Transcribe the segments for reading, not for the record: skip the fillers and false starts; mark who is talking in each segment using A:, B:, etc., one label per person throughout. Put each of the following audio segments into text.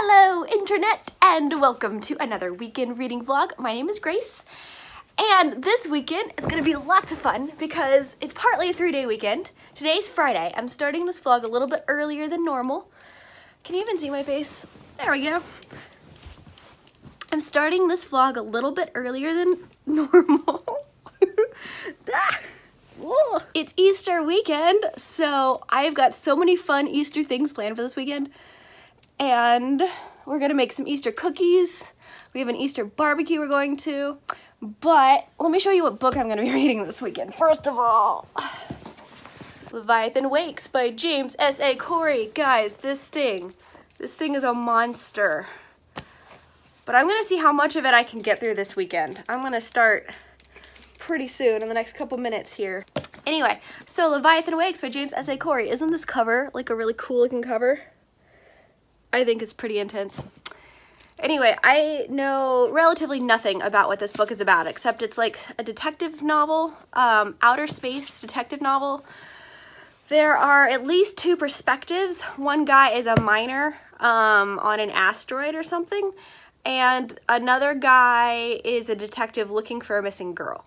A: Hello internet and welcome to another weekend reading vlog. My name is Grace and this weekend is going to be lots of fun because it's partly a 3-day weekend. Today's Friday. I'm starting this vlog a little bit earlier than normal. Can you even see my face? There we go. I'm starting this vlog a little bit earlier than normal. It's Easter weekend, so I've got so many fun Easter things planned for this weekend. And we're gonna make some Easter cookies. We have an Easter barbecue we're going to. But let me show you what book I'm gonna be reading this weekend. First of all, Leviathan Wakes by James S.A. Corey. Guys, this thing is a monster. But I'm gonna see how much of it I can get through this weekend. I'm gonna start pretty soon in the next couple minutes here. Anyway, so Leviathan Wakes by James S.A. Corey. Isn't this cover like a really cool looking cover? I think it's pretty intense. Anyway, I know relatively nothing about what this book is about, except it's like a detective novel, outer space detective novel. There are at least 2 perspectives. One guy is a miner on an asteroid or something, and another guy is a detective looking for a missing girl.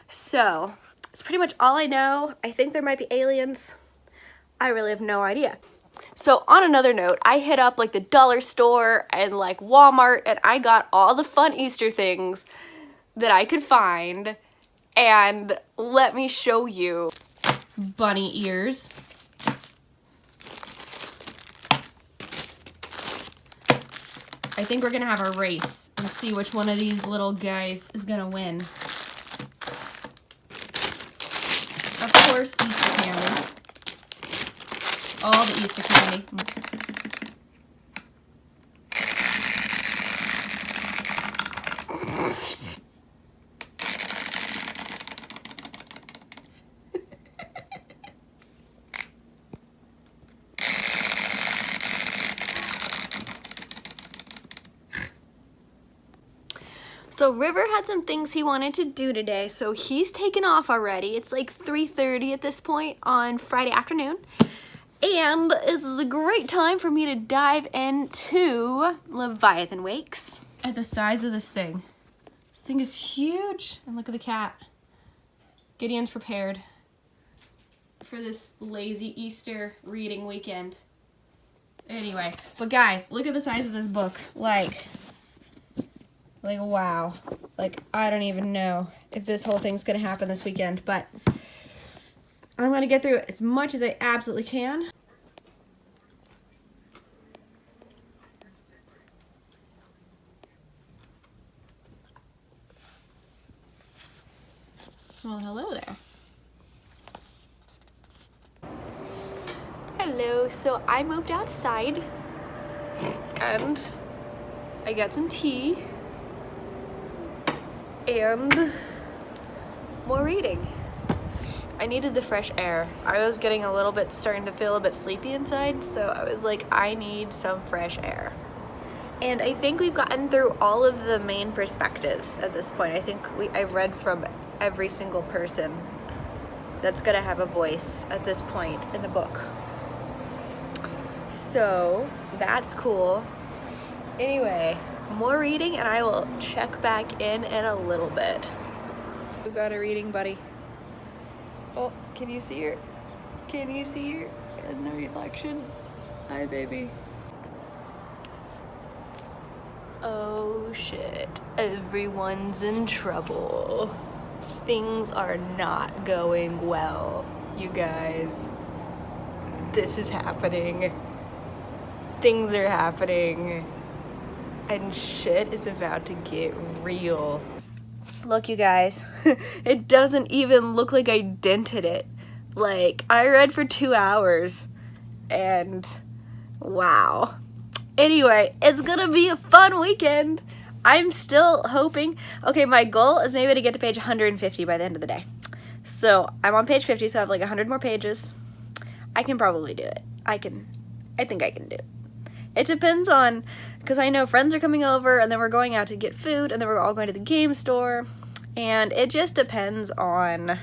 A: So, it's pretty much all I know. I think there might be aliens. I really have no idea. So on another note, I hit up like the dollar store and like Walmart and I got all the fun Easter things that I could find. And let me show you. Bunny ears. I think we're gonna have a race and see which one of these little guys is gonna win. Of course, Easter candy. All the Easter candy. So River had some things he wanted to do today, so he's taken off already. It's like 3:30 at this point on Friday afternoon. And this is a great time for me to dive into Leviathan Wakes. At the size of this thing. This thing is huge. And look at the cat. Gideon's prepared for this lazy Easter reading weekend. Anyway, but guys, look at the size of this book. Like wow. Like, I don't even know if this whole thing's gonna happen this weekend, but I'm gonna get through as much as I absolutely can. Well, hello there. Hello, so I moved outside and I got some tea and more reading. I needed the fresh air. I was getting a little bit, starting to feel a bit sleepy inside, so I was like, I need some fresh air. And I think we've gotten through all of the main perspectives at this point. I think I've read from every single person that's gonna have a voice at this point in the book. So that's cool. Anyway, more reading and I will check back in a little bit. We got a reading buddy. Oh, can you see her? Can you see her in the reflection? Hi, baby. Oh shit, everyone's in trouble. Things are not going well, you guys. This is happening. Things are happening. And shit is about to get real. Look, you guys, it doesn't even look like I dented it. Like, I read for 2 hours, and wow. Anyway, it's gonna be a fun weekend. I'm still hoping. Okay, my goal is maybe to get to page 150 by the end of the day. So, I'm on page 50, so I have like 100 more pages. I can probably do it. I think I can do it. It depends on, because I know friends are coming over, and then we're going out to get food, and then we're all going to the game store, and it just depends on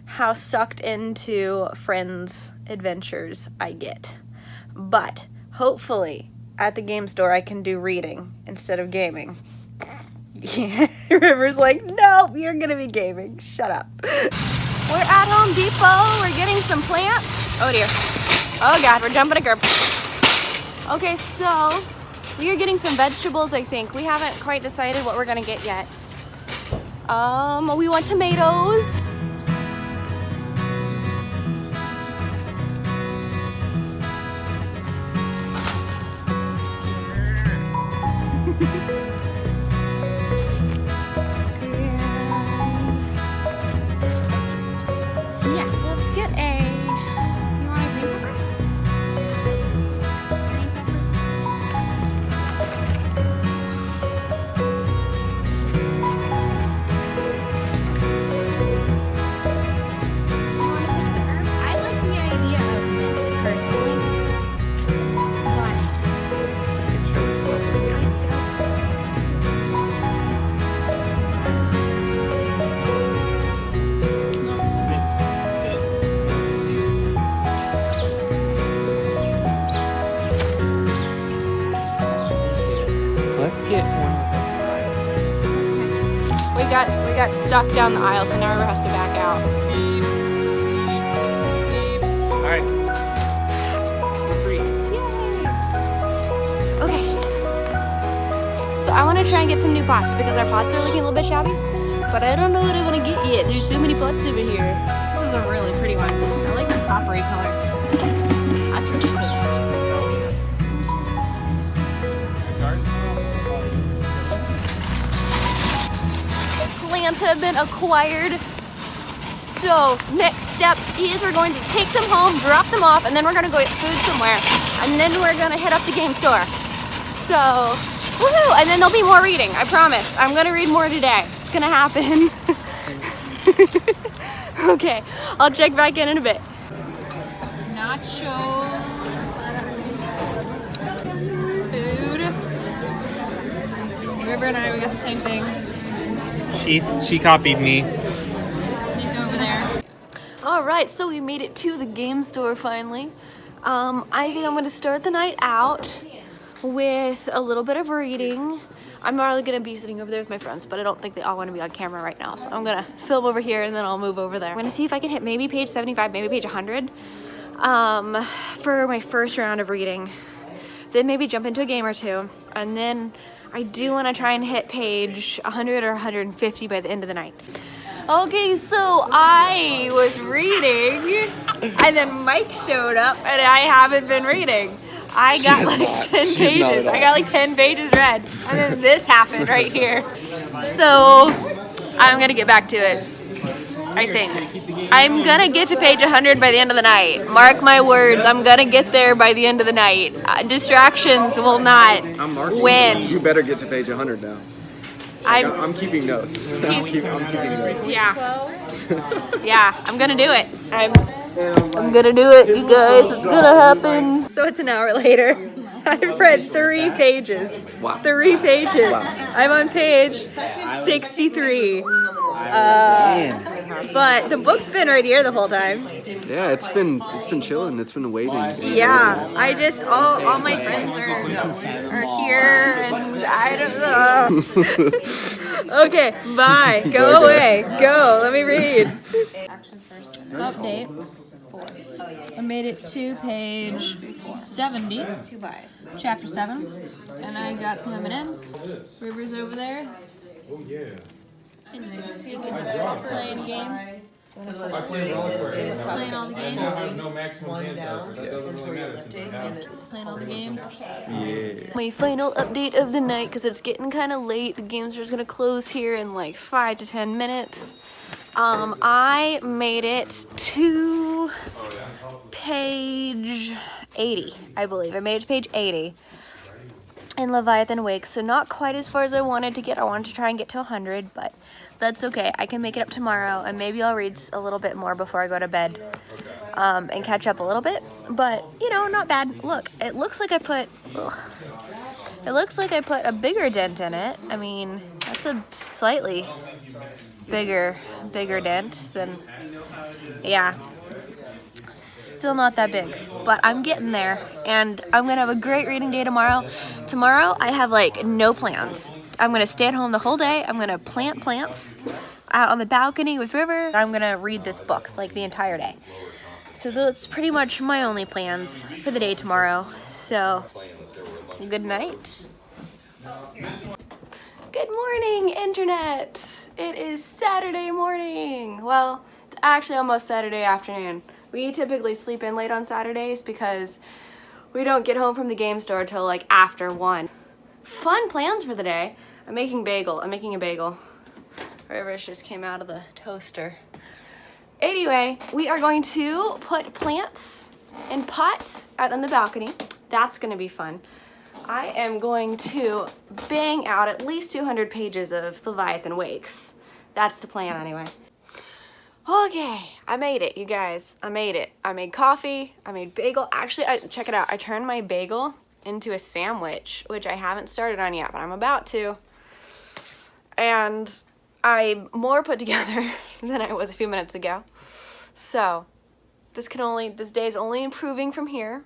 A: how sucked into friends' adventures I get. But hopefully at the game store, I can do reading instead of gaming. Yeah. River's like, nope, you're gonna be gaming. Shut up. We're at Home Depot. We're getting some plants. Oh dear. Oh God, we're jumping a curb. Okay, so we are getting some vegetables, I think. We haven't quite decided what we're gonna get yet. We want tomatoes. Yes, let's get a, you want a green pepper? Green pepper? You want to pick the herb? I like the idea of mint personally, but it doesn't.
B: Let's get one with a
A: We got stuck down the aisle, so now River has to back out.
B: Alright. We're free.
A: Yay! Okay. So I want to try and get some new pots because our pots are looking a little bit shabby, but I don't know what I want to get yet. There's so many pots over here. This is a really pretty one. I like the coppery color. That's really cool. Plants have been acquired. So next step is we're going to take them home, drop them off, and then we're gonna go get food somewhere. And then we're gonna head up the game store. So, woohoo! And then there'll be more reading, I promise. I'm gonna read more today. It's gonna happen. Okay, I'll check back in a bit. Nachos. Food. River and I, we got the same thing.
B: She copied me.
A: Over there. All right, so we made it to the game store finally. I think I'm gonna start the night out with a little bit of reading. I'm probably gonna be sitting over there with my friends, but I don't think they all wanna be on camera right now. So I'm gonna film over here and then I'll move over there. I'm gonna see if I can hit maybe page 75, maybe page 100 for my first round of reading. Then maybe jump into a game or two. And then I do want to try and hit page 100 or 150 by the end of the night. Okay, so I was reading, and then Mike showed up, and I haven't been reading. I got like 10 pages. I got like 10 pages read, and then this happened right here. So I'm gonna get back to it. I think. I'm gonna get to page 100 by the end of the night. Mark my words, I'm gonna get there by the end of the night. Distractions will not win.
C: You better get to page 100 now. I'm keeping notes. I'm keeping notes.
A: Yeah. Yeah, I'm gonna do it. I'm gonna do it, you guys. It's gonna happen. So it's an hour later. I've read 3 pages.
C: Wow.
A: 3 pages.
C: Wow.
A: I'm on page 63. But the book's been right here the whole time.
C: Yeah, it's been chilling. It's been waiting.
A: Yeah, I just all my friends are here, and I don't know. Okay, bye. Go away. Go. Let me read. Actions first. Update. I made it to page 70, chapter 7, and I got some M&Ms. River's over there.
D: Oh yeah.
A: Playing games.
D: I play Reliquary.
A: Playing all the
D: I
A: games.
D: have no maximum hand size, but that doesn't really matter since I have.
A: Playing all the games.
C: Yeah.
A: My final update of the night, because it's getting kind of late. The game store's gonna close here in like 5 to 10 minutes. I made it to page 80, I believe. I made it to page 80 in Leviathan Wakes, so not quite as far as I wanted to get. I wanted to try and get to 100, but that's okay. I can make it up tomorrow, and maybe I'll read a little bit more before I go to bed and catch up a little bit. But, you know, not bad. Look, it looks like I put... It looks like I put a bigger dent in it. I mean, that's a slightly bigger dent than... Yeah. still not that big, but I'm getting there, and I'm gonna have a great reading day tomorrow. Tomorrow I have like no plans. I'm gonna stay at home the whole day. I'm gonna plant plants out on the balcony with River. I'm gonna read this book like the entire day. So that's pretty much my only plans for the day tomorrow. So, good night. Good morning, internet. It is Saturday morning. Well, it's actually almost Saturday afternoon. We typically sleep in late on Saturdays because we don't get home from the game store till like after 1. Fun plans for the day. I'm making a bagel. Rivers just came out of the toaster. Anyway, we are going to put plants in pots out on the balcony. That's gonna be fun. I am going to bang out at least 200 pages of Leviathan Wakes. That's the plan anyway. Okay, I made it, you guys. I made it. I made coffee, I made bagel. Actually, check it out. I turned my bagel into a sandwich, which I haven't started on yet, but I'm about to. And I'm more put together than I was a few minutes ago. So, this day is only improving from here.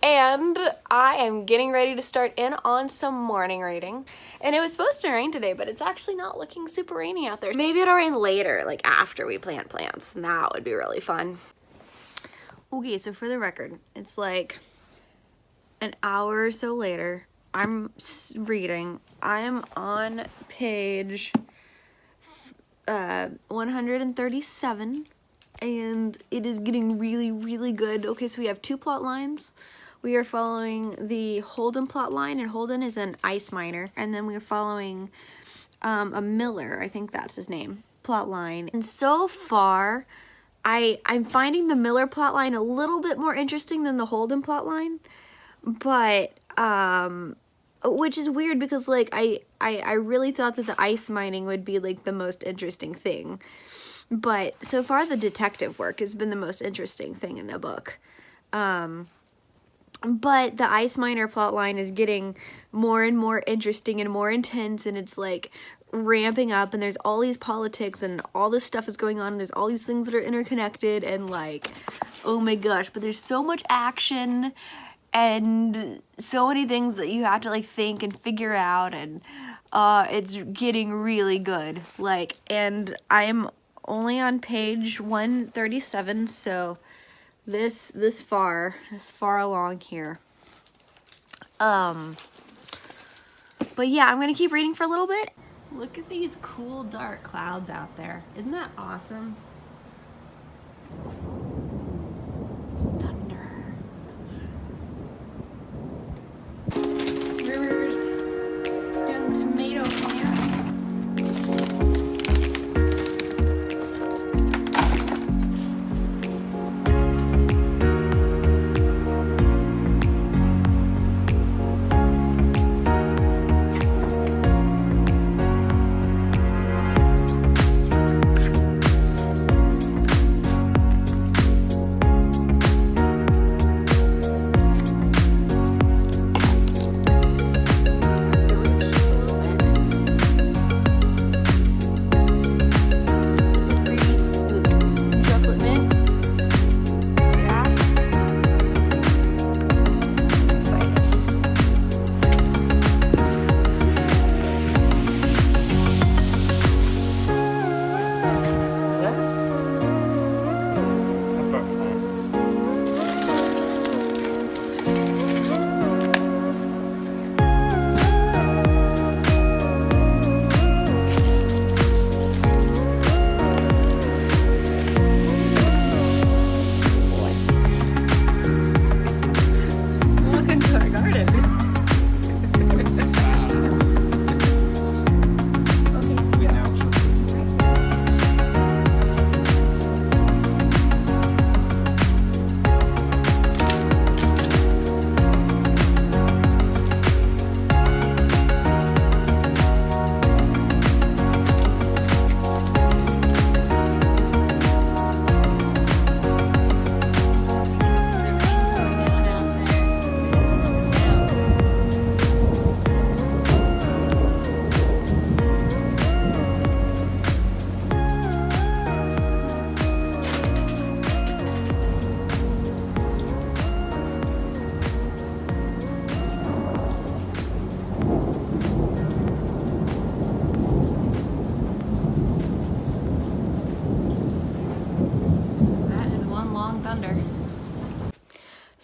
A: And I am getting ready to start in on some morning reading. And it was supposed to rain today, but it's actually not looking super rainy out there. Maybe it'll rain later, like after we plant plants. And that would be really fun. Okay, so for the record, it's like an hour or so later. I'm reading. I am on page 137, and it is getting really, really good. Okay, so we have 2 plot lines. We are following the Holden plot line, and Holden is an ice miner, and then we are following a Miller, I think that's his name, plot line. And so far, I'm finding the Miller plot line a little bit more interesting than the Holden plot line, but which is weird because like I really thought that the ice mining would be like the most interesting thing, but so far the detective work has been the most interesting thing in the book. But the ice miner plotline is getting more and more interesting and more intense, and it's like ramping up, and there's all these politics and all this stuff is going on, and there's all these things that are interconnected, and like, oh my gosh, but there's so much action and so many things that you have to like think and figure out, and it's getting really good. Like, and I'm only on page 137, so this far along here. But yeah, I'm gonna keep reading for a little bit. Look at these cool dark clouds out there. Isn't that awesome? It's thunder. Rivers doing the tomato plant.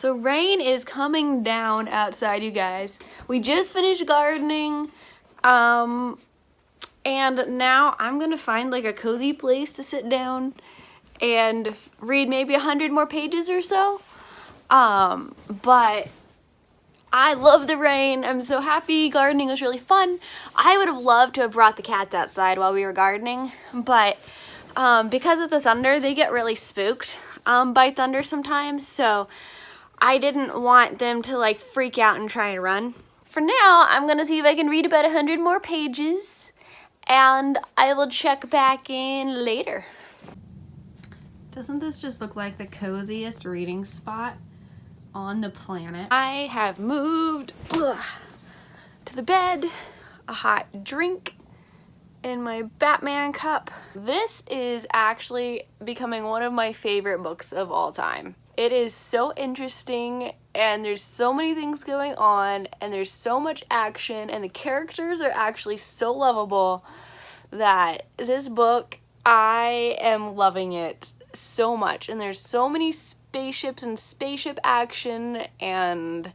A: So rain is coming down outside, you guys. We just finished gardening, and now I'm gonna find like a cozy place to sit down and read maybe 100 more pages or so. But I love the rain. I'm so happy. Gardening was really fun. I would have loved to have brought the cats outside while we were gardening, but because of the thunder, they get really spooked by thunder sometimes, so I didn't want them to like freak out and try and run. For now, I'm gonna see if I can read about 100 more pages, and I will check back in later. Doesn't this just look like the coziest reading spot on the planet? I have moved to the bed, a hot drink in my Batman cup. This is actually becoming one of my favorite books of all time. It is so interesting, and there's so many things going on, and there's so much action, and the characters are actually so lovable that this book, I am loving it so much. And there's so many spaceships and spaceship action, and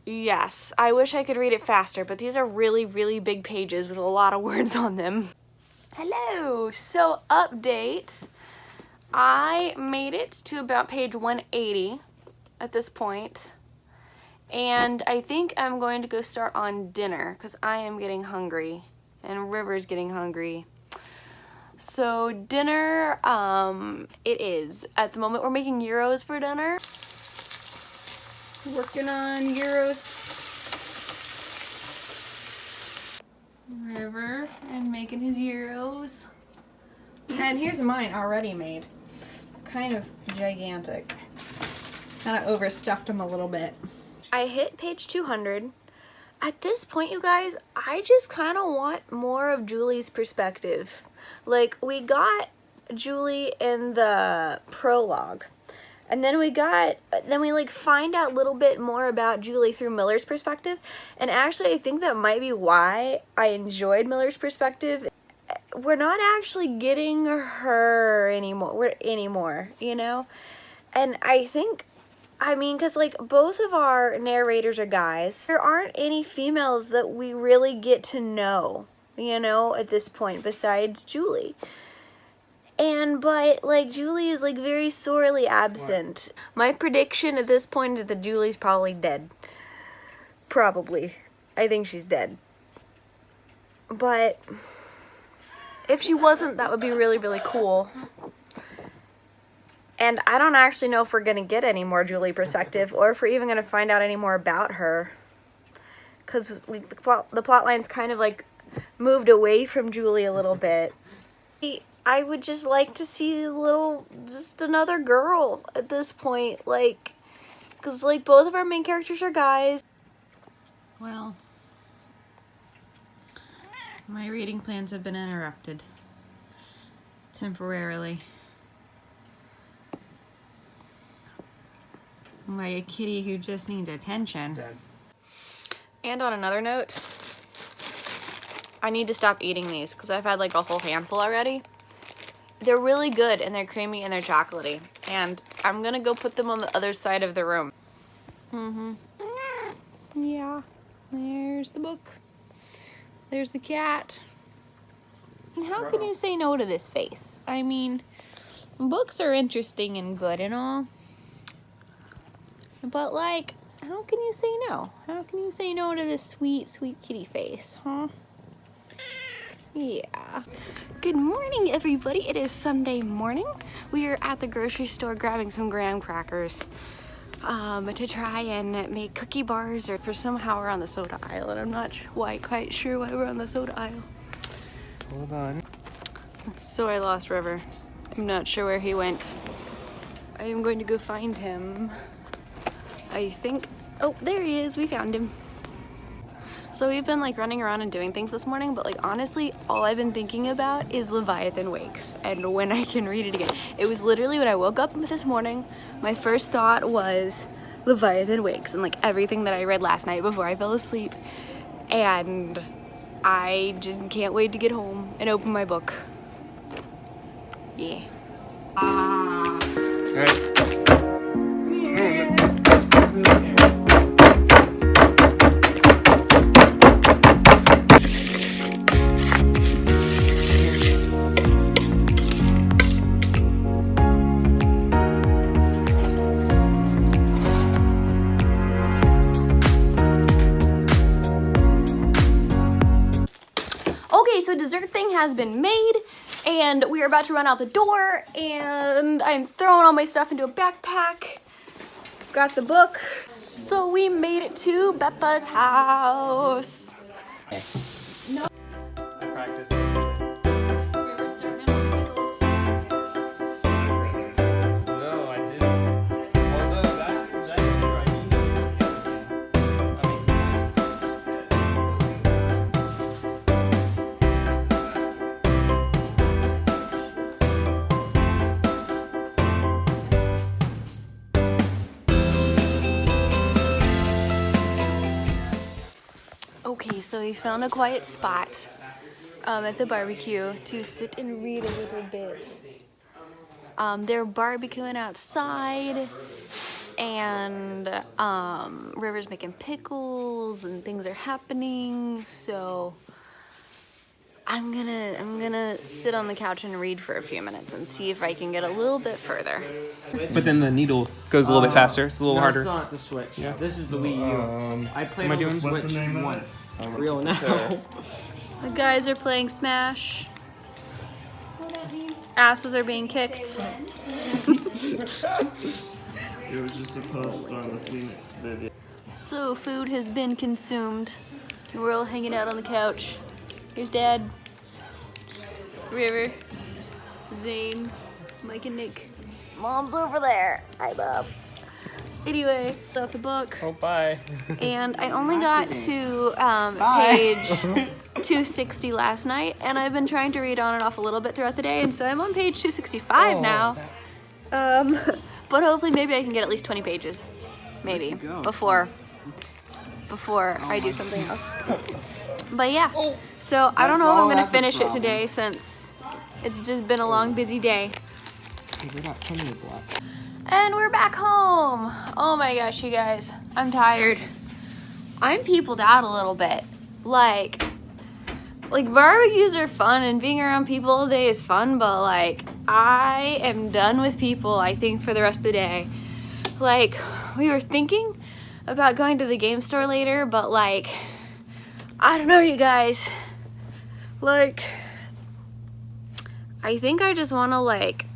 A: yes, I wish I could read it faster, but these are really, really big pages with a lot of words on them. Hello! So, update. I made it to about page 180 at this point, and I think I'm going to go start on dinner because I am getting hungry, and River's getting hungry. So dinner, it is. At the moment, we're making gyros for dinner. Working on gyros. River and making his gyros. And here's mine already made. Kind of gigantic. Kind of overstuffed them a little bit. I hit page 200. At this point, you guys, I just kind of want more of Julie's perspective. Like, we got Julie in the prologue. And then we like find out a little bit more about Julie through Miller's perspective. And actually, I think that might be why I enjoyed Miller's perspective. We're not actually getting her anymore, you know? And I think, I mean, because like both of our narrators are guys. There aren't any females that we really get to know, you know, at this point besides Julie. But like Julie is like very sorely absent. What? My prediction at this point is that Julie's probably dead. Probably. I think she's dead. But if she wasn't, that would be really, really cool. And I don't actually know if we're going to get any more Julie perspective or if we're even going to find out any more about her. Because the plot line's kind of like moved away from Julie a little bit. I would just like to see just another girl at this point. Like, because like both of our main characters are guys. Well, my reading plans have been interrupted. Temporarily. Like a kitty who just needs attention.
B: Dead.
A: And on another note, I need to stop eating these because I've had like a whole handful already. They're really good and they're creamy and they're chocolatey. And I'm gonna go put them on the other side of the room. Yeah. There's the book. There's the cat. And how can you say no to this face? I mean, books are interesting and good and all. But like, how can you say no? How can you say no to this sweet, sweet kitty face, huh? Yeah. Good morning, everybody. It is Sunday morning. We are at the grocery store grabbing some graham crackers to try and make cookie bars, or for somehow we're on the soda aisle, and I'm not quite sure why we're on the soda aisle.
B: Hold on.
A: So I lost River. I'm not sure where he went. I am going to go find him. I think, oh, there he is. We found him. So we've been like running around and doing things this morning, but like honestly, all I've been thinking about is Leviathan Wakes and when I can read it again. It was literally when I woke up this morning, my first thought was Leviathan Wakes and like everything that I read last night before I fell asleep. And I just can't wait to get home and open my book. Yeah.
B: All right.
A: Okay, so dessert thing has been made, and we are about to run out the door, and I'm throwing all my stuff into a backpack. Got the book. So we made it to Beppa's house.
B: I practiced. No, I didn't. Although that's true.
A: Okay, so we found a quiet spot at the barbecue to sit and read a little bit. They're barbecuing outside, and River's making pickles, and things are happening. So I'm gonna sit on the couch and read for a few minutes and see if I can get a little bit further.
B: But then the needle goes a little bit faster. It's a little harder.
E: It's not the Switch. Yeah. This is the Wii U. I played on the Switch once. Real now.
A: The guys are playing Smash. Asses are being kicked.
F: It was just a post on the Phoenix video.
A: So food has been consumed, and we're all hanging out on the couch. Here's Dad, River, Zane, Mike and Nick. Mom's over there. Hi, Bob. Anyway, got the book.
B: Oh, bye.
A: And I only got to page 260 last night, and I've been trying to read on and off a little bit throughout the day, and so I'm on page 265 now. But hopefully maybe I can get at least 20 pages, maybe, before I do something else. But yeah, so I don't know if I'm gonna finish it today since it's just been a long, busy day. And we're back home. Oh my gosh, you guys, I'm tired. I'm peopled out a little bit. Like barbecues are fun and being around people all day is fun, but like I am done with people, I think, for the rest of the day. Like, we were thinking about going to the game store later, but like, I don't know, you guys. Like, I think I just want to like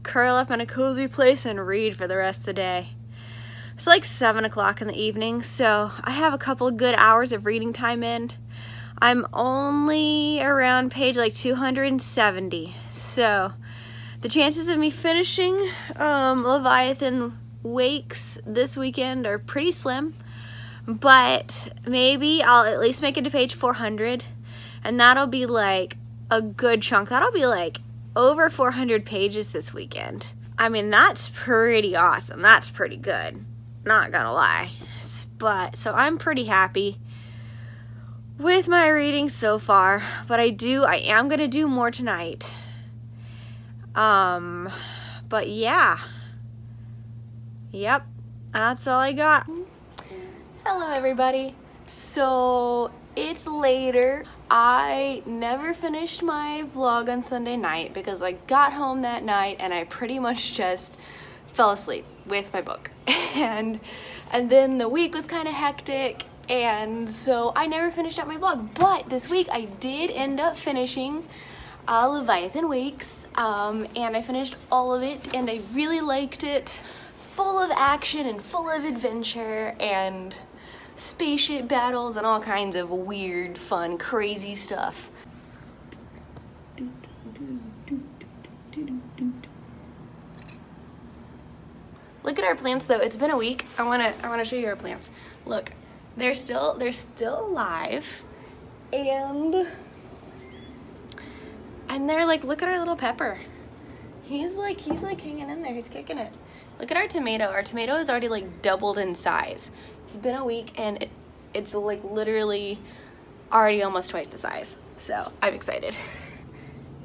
A: curl up in a cozy place and read for the rest of the day. It's like 7 o'clock in the evening, so I have a couple of good hours of reading time in. I'm only around page like 270, so the chances of me finishing Leviathan Wakes this weekend are pretty slim, but maybe I'll at least make it to page 400, and that'll be like a good chunk. That'll be like over 400 pages this weekend. I mean, that's pretty awesome. That's pretty good, not gonna lie. But so I'm pretty happy with my reading so far, but I am gonna do more tonight. But yeah. Yep, that's all I got. Hello everybody. So it's later. I never finished my vlog on Sunday night because I got home that night and I pretty much just fell asleep with my book. And then the week was kind of hectic, and so I never finished up my vlog. But this week I did end up finishing Leviathan Wakes, and I finished all of it and I really liked it. Full of action and full of adventure and spaceship battles and all kinds of weird, fun, crazy stuff. Look at our plants though. It's been a week. I wanna show you our plants. Look, they're still alive, and they're like, look at our little pepper. He's like hanging in there. He's kicking it. Look at our tomato. Our tomato is already like doubled in size. It's been a week and it's like literally already almost twice the size. So I'm excited.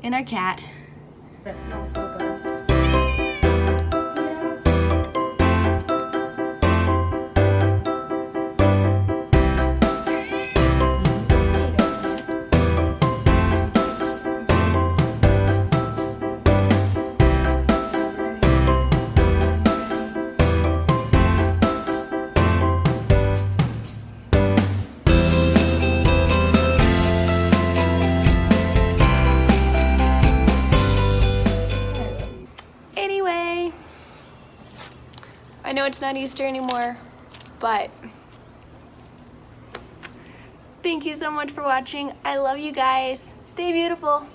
A: And our cat. That smells so good. day. I know it's not Easter anymore, but thank you so much for watching. I love you guys. Stay beautiful.